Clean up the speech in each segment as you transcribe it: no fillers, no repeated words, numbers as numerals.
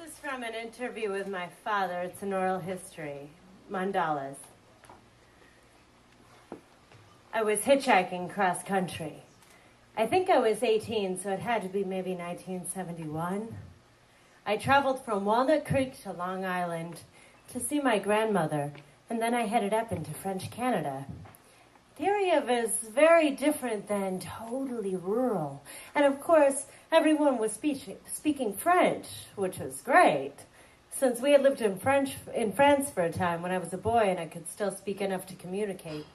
is from an interview with my father. It's an oral history. Mandalas. I was hitchhiking cross country. I think I was 18, so it had to be maybe 1971. I traveled from Walnut Creek to Long Island to see my grandmother, and then I headed up into French Canada. The area was very different than totally rural. And of course, everyone was speaking French, which was great, since we had lived in France for a time when I was a boy and I could still speak enough to communicate.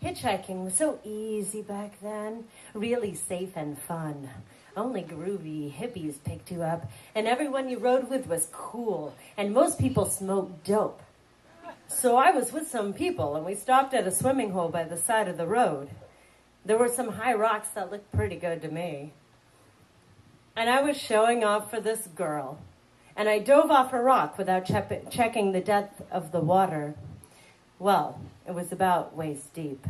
Hitchhiking was so easy back then, really safe and fun. Only groovy hippies picked you up, and everyone you rode with was cool, and most people smoked dope. So I was with some people, and we stopped at a swimming hole by the side of the road. There were some high rocks that looked pretty good to me. And I was showing off for this girl, and I dove off a rock without checking the depth of the water. Well, it was about waist deep.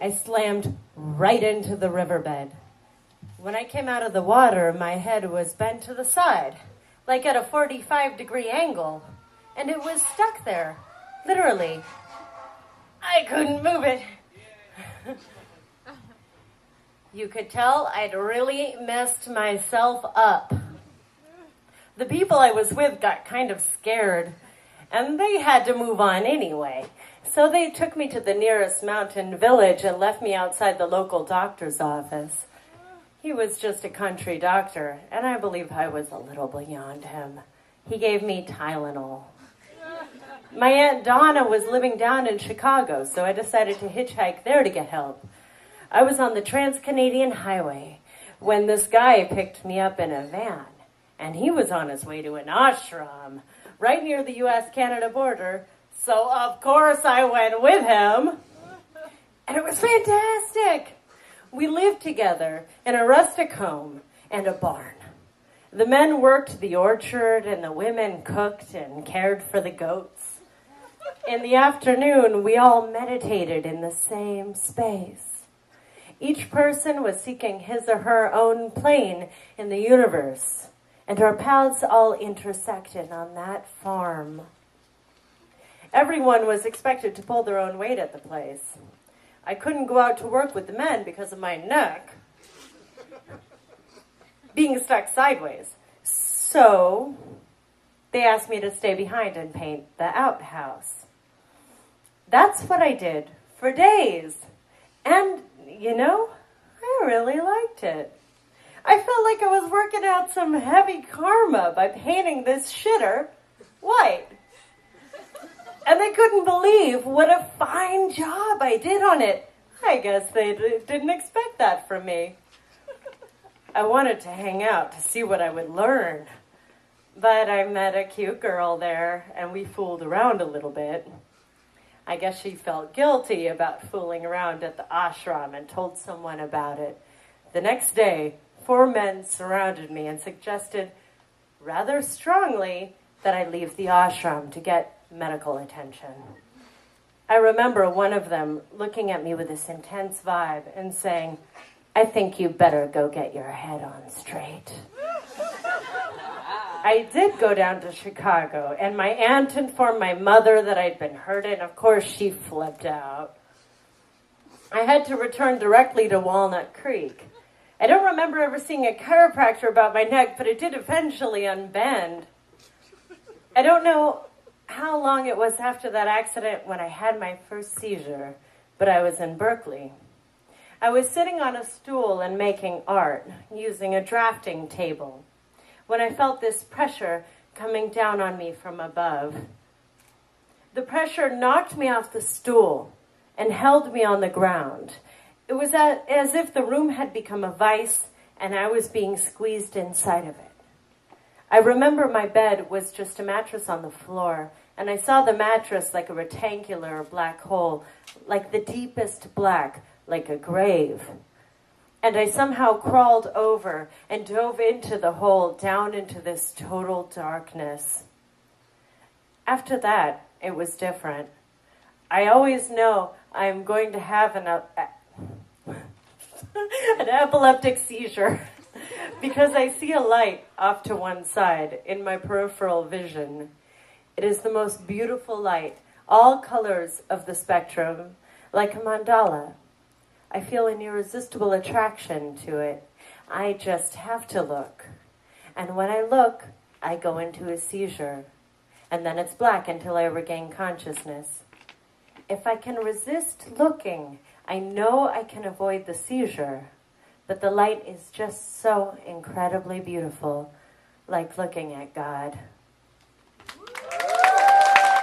I slammed right into the riverbed. When I came out of the water, my head was bent to the side, like at a 45-degree angle, and it was stuck there, literally. I couldn't move it. You could tell I'd really messed myself up. The people I was with got kind of scared, and they had to move on anyway. So they took me to the nearest mountain village and left me outside the local doctor's office. He was just a country doctor, and I believe I was a little beyond him. He gave me Tylenol. My Aunt Donna was living down in Chicago, so I decided to hitchhike there to get help. I was on the Trans-Canadian Highway when this guy picked me up in a van, and he was on his way to an ashram right near the U.S.-Canada border, so of course I went with him, and it was fantastic. We lived together in a rustic home and a barn. The men worked the orchard, and the women cooked and cared for the goats. In the afternoon, we all meditated in the same space. Each person was seeking his or her own plane in the universe, and our paths all intersected on that farm. Everyone was expected to pull their own weight at the place. I couldn't go out to work with the men because of my neck being stuck sideways. So they asked me to stay behind and paint the outhouse. That's what I did for days. And, you know, I really liked it. I felt like I was working out some heavy karma by painting this shitter white. And they couldn't believe what a fine job I did on it. I guess they didn't expect that from me. I wanted to hang out to see what I would learn. But I met a cute girl there, and we fooled around a little bit. I guess she felt guilty about fooling around at the ashram and told someone about it. The next day, 4 men surrounded me and suggested rather strongly that I leave the ashram to get medical attention. I remember one of them looking at me with this intense vibe and saying, "I think you better go get your head on straight." I did go down to Chicago, and my aunt informed my mother that I'd been hurt, and of course she flipped out. I had to return directly to Walnut Creek. I don't remember ever seeing a chiropractor about my neck, but it did eventually unbend. I don't know how long it was after that accident when I had my first seizure, but I was in Berkeley. I was sitting on a stool and making art, using a drafting table, when I felt this pressure coming down on me from above. The pressure knocked me off the stool and held me on the ground. It was as if the room had become a vice and I was being squeezed inside of it. I remember my bed was just a mattress on the floor, and I saw the mattress like a rectangular black hole, like the deepest black, like a grave. And I somehow crawled over and dove into the hole, down into this total darkness. After that, it was different. I always know I'm going to have an epileptic seizure. because I see a light off to one side in my peripheral vision. It is the most beautiful light, all colors of the spectrum, like a mandala. I feel an irresistible attraction to it. I just have to look. And when I look, I go into a seizure. And then it's black until I regain consciousness. If I can resist looking, I know I can avoid the seizure. But the light is just so incredibly beautiful, like looking at God.